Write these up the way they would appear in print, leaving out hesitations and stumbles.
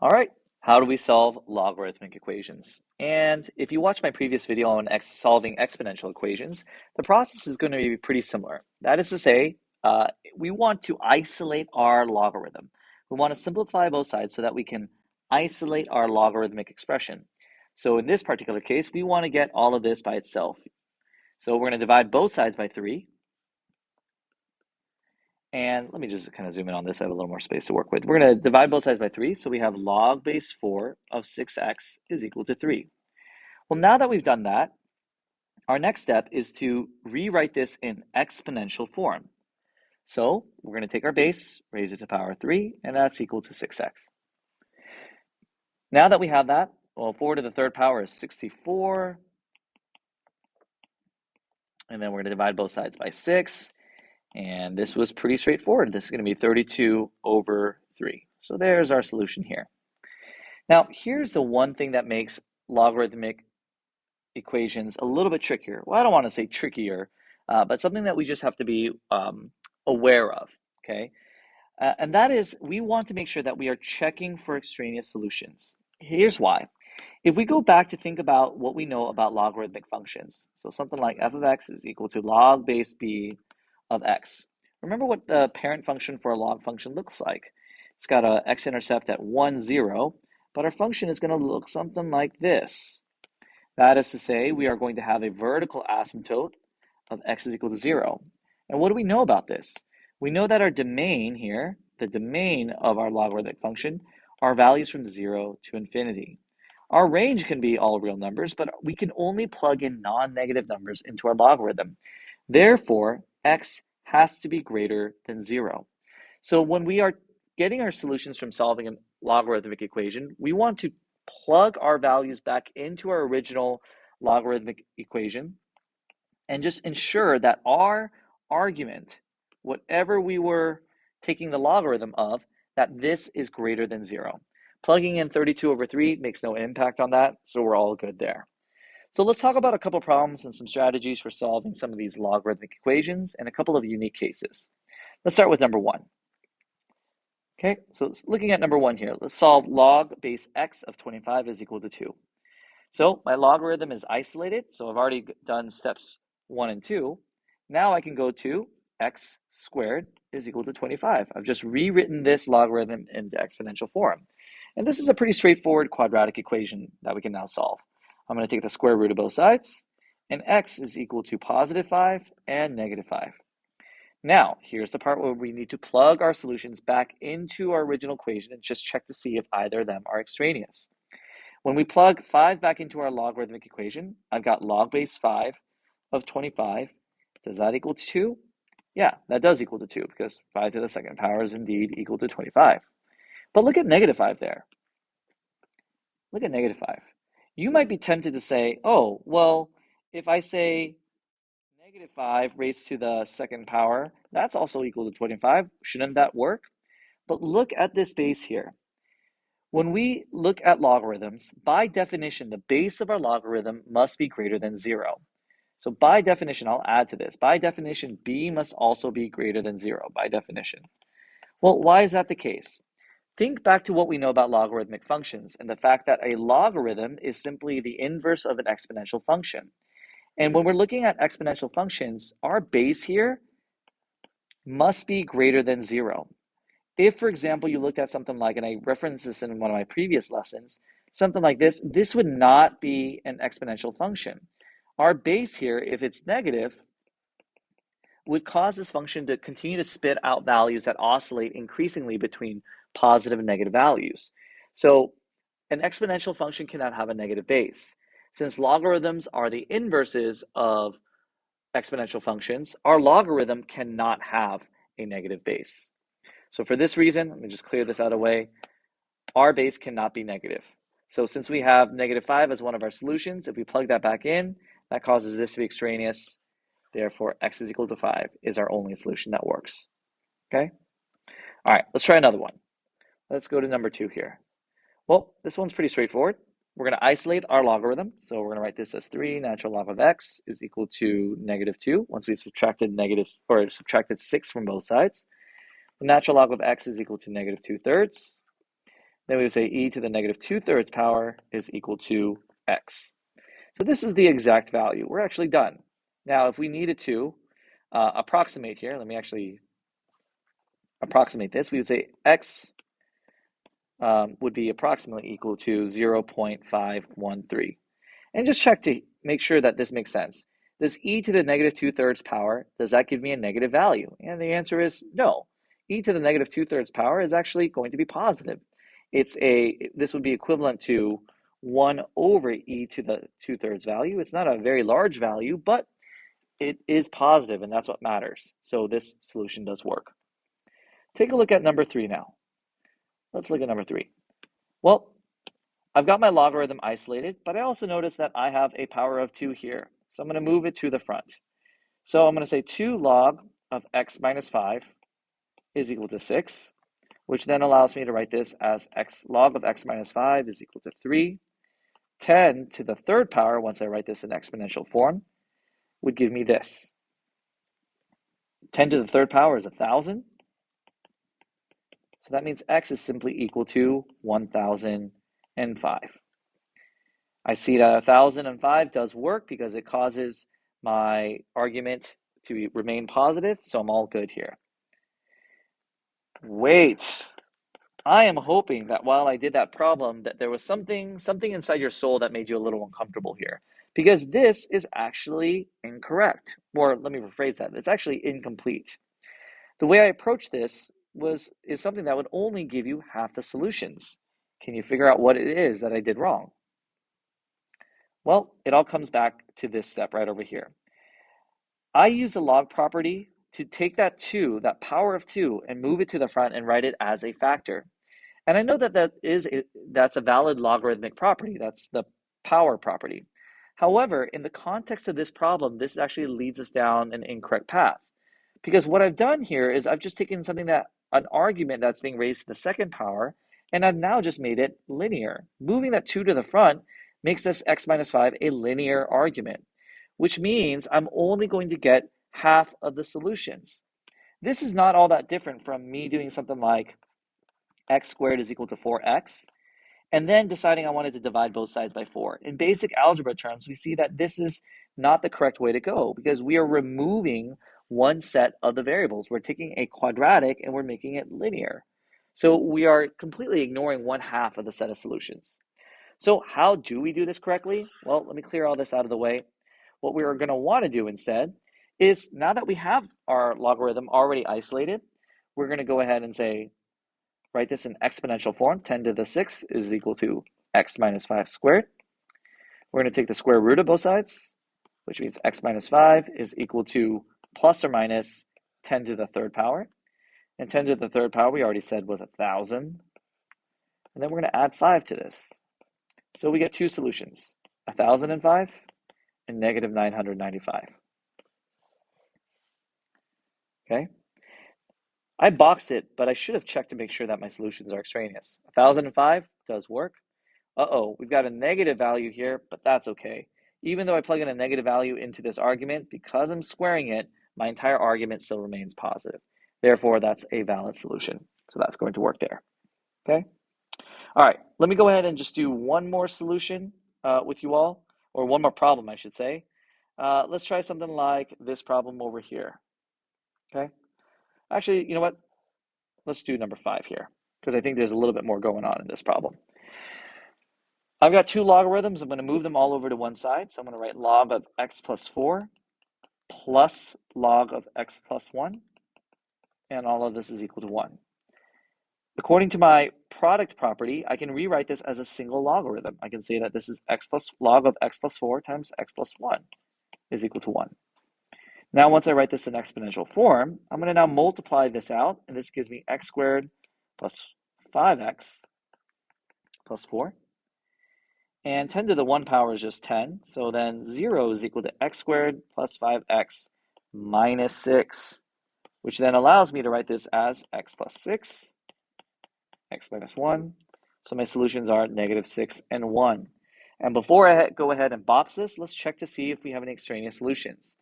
All right, how do we solve logarithmic equations? And if you watch my previous video on solving exponential equations, the process is going to be pretty similar. That is to say, we want to isolate our logarithm. We want to simplify both sides so that we can isolate our logarithmic expression. So in this particular case, we want to get all of this by itself. So we're going to divide both sides by 3. And let me just kind of zoom in on this. I have a little more space to work with. We're going to divide both sides by 3. So we have log base 4 of 6x is equal to 3. Well, now that we've done that, our next step is to rewrite this in exponential form. So we're going to take our base, raise it to power 3, and that's equal to 6x. Now that we have that, well, 4 to the third power is 64. And then we're going to divide both sides by 6. And this was pretty straightforward. This is going to be 32 over 3. So there's our solution here. Now, here's the one thing that makes logarithmic equations a little bit trickier. Well, I don't want to say trickier, but something that we just have to be aware of, okay? And that is we want to make sure that we are checking for extraneous solutions. Here's why. If we go back to think about what we know about logarithmic functions, so something like f of x is equal to log base b of x. Remember what the parent function for a log function looks like. It's got a x-intercept at 1, 0, but our function is going to look something like this. That is to say, we are going to have a vertical asymptote of x is equal to 0. And what do we know about this? We know that our domain here, the domain of our logarithmic function, are values from 0 to infinity. Our range can be all real numbers, but we can only plug in non-negative numbers into our logarithm. Therefore, x has to be greater than 0. So when we are getting our solutions from solving a logarithmic equation, we want to plug our values back into our original logarithmic equation and just ensure that our argument, whatever we were taking the logarithm of, that this is greater than 0. Plugging in 32 over 3 makes no impact on that, so we're all good there. So let's talk about a couple problems and some strategies for solving some of these logarithmic equations and a couple of unique cases. Let's start with number 1. Okay, so looking at number 1 here, let's solve log base x of 25 is equal to 2. So my logarithm is isolated, so I've already done steps 1 and 2. Now I can go to x squared is equal to 25. I've just rewritten this logarithm into exponential form. And this is a pretty straightforward quadratic equation that we can now solve. I'm going to take the square root of both sides, and x is equal to positive 5 and negative 5. Now, here's the part where we need to plug our solutions back into our original equation and just check to see if either of them are extraneous. When we plug 5 back into our logarithmic equation, I've got log base 5 of 25. Does that equal 2? Yeah, that does equal to 2 because 5 to the second power is indeed equal to 25. But look at negative 5 there. Look at negative 5. You might be tempted to say, oh, well, if I say negative 5 raised to the second power, that's also equal to 25. Shouldn't that work? But look at this base here. When we look at logarithms, by definition, the base of our logarithm must be greater than 0. So by definition, I'll add to this. By definition, b must also be greater than 0, by definition. Well, why is that the case? Think back to what we know about logarithmic functions and the fact that a logarithm is simply the inverse of an exponential function. And when we're looking at exponential functions, our base here must be greater than 0. If, for example, you looked at something like, and I referenced this in one of my previous lessons, something like this would not be an exponential function. Our base here, if it's negative, would cause this function to continue to spit out values that oscillate increasingly between positive and negative values. So an exponential function cannot have a negative base. Since logarithms are the inverses of exponential functions, our logarithm cannot have a negative base. So for this reason, let me just clear this out of the way, our base cannot be negative. So since we have negative 5 as one of our solutions, if we plug that back in, that causes this to be extraneous. Therefore, x is equal to 5 is our only solution that works. Okay? All right, let's try another one. Let's go to number 2 here. Well, this one's pretty straightforward. We're going to isolate our logarithm. So we're going to write this as 3 natural log of x is equal to negative 2 once we subtracted 6 from both sides. The natural log of x is equal to negative 2/3. Then we would say e to the negative 2/3 power is equal to x. So this is the exact value. We're actually done. Now, if we needed to approximate here, let me actually approximate this. We would say x would be approximately equal to 0.513. And just check to make sure that this makes sense. Does e to the negative 2/3 power, does that give me a negative value? And the answer is no. E to the negative 2/3 power is actually going to be positive. This would be equivalent to 1 over e to the 2/3 value. It's not a very large value, but it is positive, and that's what matters. So this solution does work. Take a look at number 3 now. Let's look at number 3. Well, I've got my logarithm isolated, but I also notice that I have a power of 2 here. So I'm going to move it to the front. So I'm going to say 2 log of x minus 5 is equal to 6, which then allows me to write this as log of x minus 5 is equal to 3. 10 to the 3rd power, once I write this in exponential form, would give me this. 10 to the 3rd power is 1,000. So that means x is simply equal to 1,005. I see that 1,005 does work because it causes my argument to remain positive, so I'm all good here. Wait, I am hoping that while I did that problem that there was something inside your soul that made you a little uncomfortable here, because this is actually incorrect. Or let me rephrase that, it's actually incomplete. The way I approached this is something that would only give you half the solutions. Can you figure out what it is that I did wrong? Well, it all comes back to this step right over here. I use the log property to take that 2, that power of 2, and move it to the front and write it as a factor. And I know that that's a valid logarithmic property. That's the power property. However, in the context of this problem, this actually leads us down an incorrect path. Because what I've done here is I've just taken an argument that's being raised to the 2nd power, and I've now just made it linear. Moving that 2 to the front makes this x minus 5 a linear argument, which means I'm only going to get half of the solutions. This is not all that different from me doing something like x squared is equal to 4x, and then deciding I wanted to divide both sides by 4. In basic algebra terms, we see that this is not the correct way to go because we are removing one set of the variables. We're taking a quadratic and we're making it linear. So we are completely ignoring 1/2 of the set of solutions. So how do we do this correctly? Well, let me clear all this out of the way. What we are going to want to do instead is, now that we have our logarithm already isolated, we're going to go ahead and say, write this in exponential form. 10 to the 6th is equal to x minus 5 squared. We're going to take the square root of both sides, which means x minus 5 is equal to plus or minus 10 to the 3rd power. And 10 to the 3rd power, we already said, was 1,000. And then we're going to add 5 to this. So we get 2 solutions, 1,005 and negative 995. Okay? I boxed it, but I should have checked to make sure that my solutions are extraneous. 1,005 does work. We've got a negative value here, but that's okay. Even though I plug in a negative value into this argument, because I'm squaring it, my entire argument still remains positive. Therefore, that's a valid solution. So that's going to work there. Okay? All right, let me go ahead and just do one more solution with you all, or one more problem, I should say. Let's try something like this problem over here. Okay? Actually, you know what? Let's do number 5 here, because I think there's a little bit more going on in this problem. I've got 2 logarithms. I'm going to move them all over to one side. So I'm going to write log of x plus 4 plus log of x plus 1. And all of this is equal to 1. According to my product property, I can rewrite this as a single logarithm. I can say that this is log of x plus 4 times x plus 1 is equal to 1. Now, once I write this in exponential form, I'm going to now multiply this out, and this gives me x squared plus 5x plus 4. And 10 to the 1 power is just 10. So then 0 is equal to x squared plus 5x minus 6, which then allows me to write this as x plus 6, x minus 1. So my solutions are negative 6 and 1. And before I go ahead and box this, let's check to see if we have any extraneous solutions.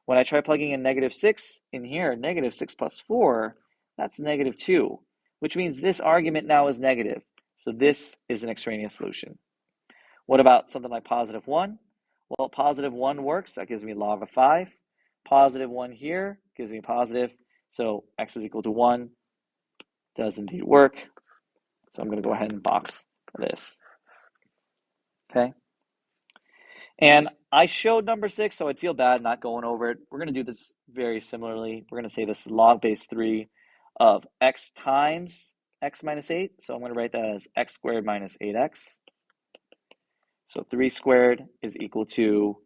When I try plugging in negative 6 in here, negative 6 plus 4, that's negative 2, which means this argument now is negative. So this is an extraneous solution. What about something like positive 1? Well, positive 1 works. That gives me log of 5. Positive 1 here gives me positive. So x is equal to 1 does indeed work. So I'm going to go ahead and box this. Okay. And I showed number 6, so I'd feel bad not going over it. We're going to do this very similarly. We're going to say this is log base 3 of x times x minus 8. So I'm going to write that as x squared minus 8x. So 3 squared is equal to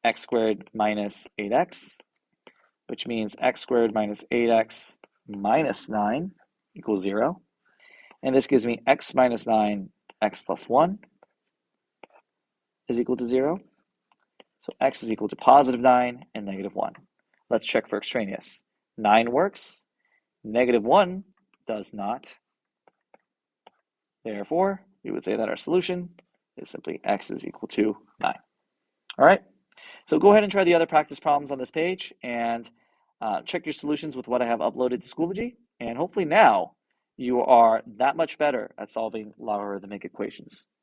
x squared minus 8x, which means x squared minus 8x minus 9 equals 0. And this gives me x minus 9, x plus 1 is equal to 0. So x is equal to positive 9 and negative 1. Let's check for extraneous. 9 works. Negative 1 does not. Therefore, we would say that our solution is simply x is equal to 9. All right? So go ahead and try the other practice problems on this page and check your solutions with what I have uploaded to Schoology. And hopefully now you are that much better at solving logarithmic equations.